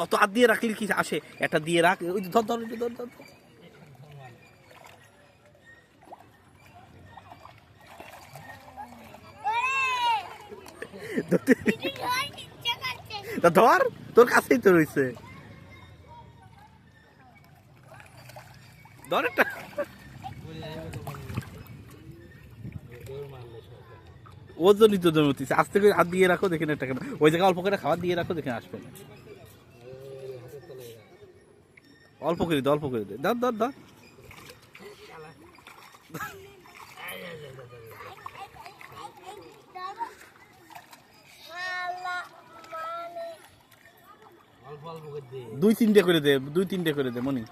অত হাত দিয়ে রাখলে কি আসে? একটা দিয়ে রাখ, ওই ধর ধর ধর ধর। ধর, তোর কাছেই তো রয়েছে, ধর একটা। ওজনই তো জমতিছে, আস্তে করে হাত দিয়ে রাখো, দেখেন একটা ওই জায়গায় অল্প করে খাবার দিয়ে রাখো, দেখেন আসবে না। অল্প করে দে, অল্প করে দে, ধর ধর ধর। দুই তিনটে করে দে, দুই তিনটে করে দে মনি।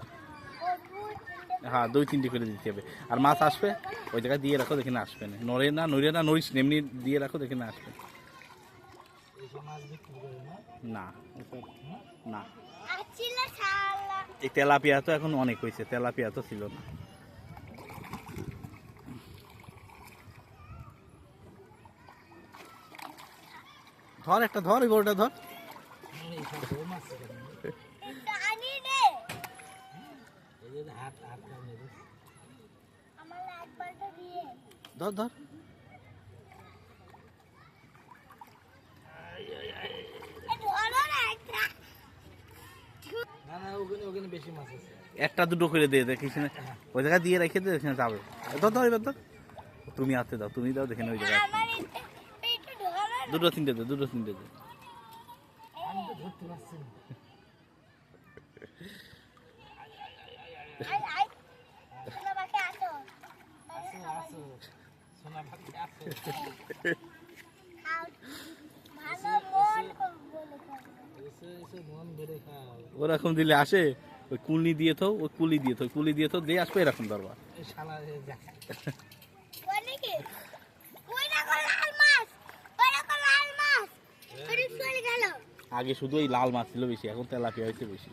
হ্যাঁ, দুই তিনটে করে দিতে হবে। আর মাছ আসবে, ওই জায়গায় দিয়ে রাখো, দেখে না আসবে না। নড়ে না, নড়ে না, নড়িস না, এমনি দিয়ে রাখো, দেখে না আসবে না। না, এই তেলাপিয়া তো এখন অনেক হয়েছে, তেলাপিয়া তো ছিল না। ধর একটা, ধর ওই বড়টা ধর। ধর ধর। একটা দুটো করে দিয়ে দেখিস না, ওই জায়গায় দিয়ে রেখে দে, দেখে যাবে। ধর ধর এবার ধর, তুমি হাতে দাও, তুমি দাও, দেখে ওই জায়গায় দুটো তিনটে দে, দুটো তিনটে দে। ওরকম দিলে আসে, ওই কুলি দিয়ে তো, ওই কুলি দিয়ে তো, কুলি দিয়ে তো দিয়ে আসবে এরকম দরবার। আগে শুধু ওই লাল মাছ ছিল বেশি, এখন তেলাপিয়া হয়েছে বেশি।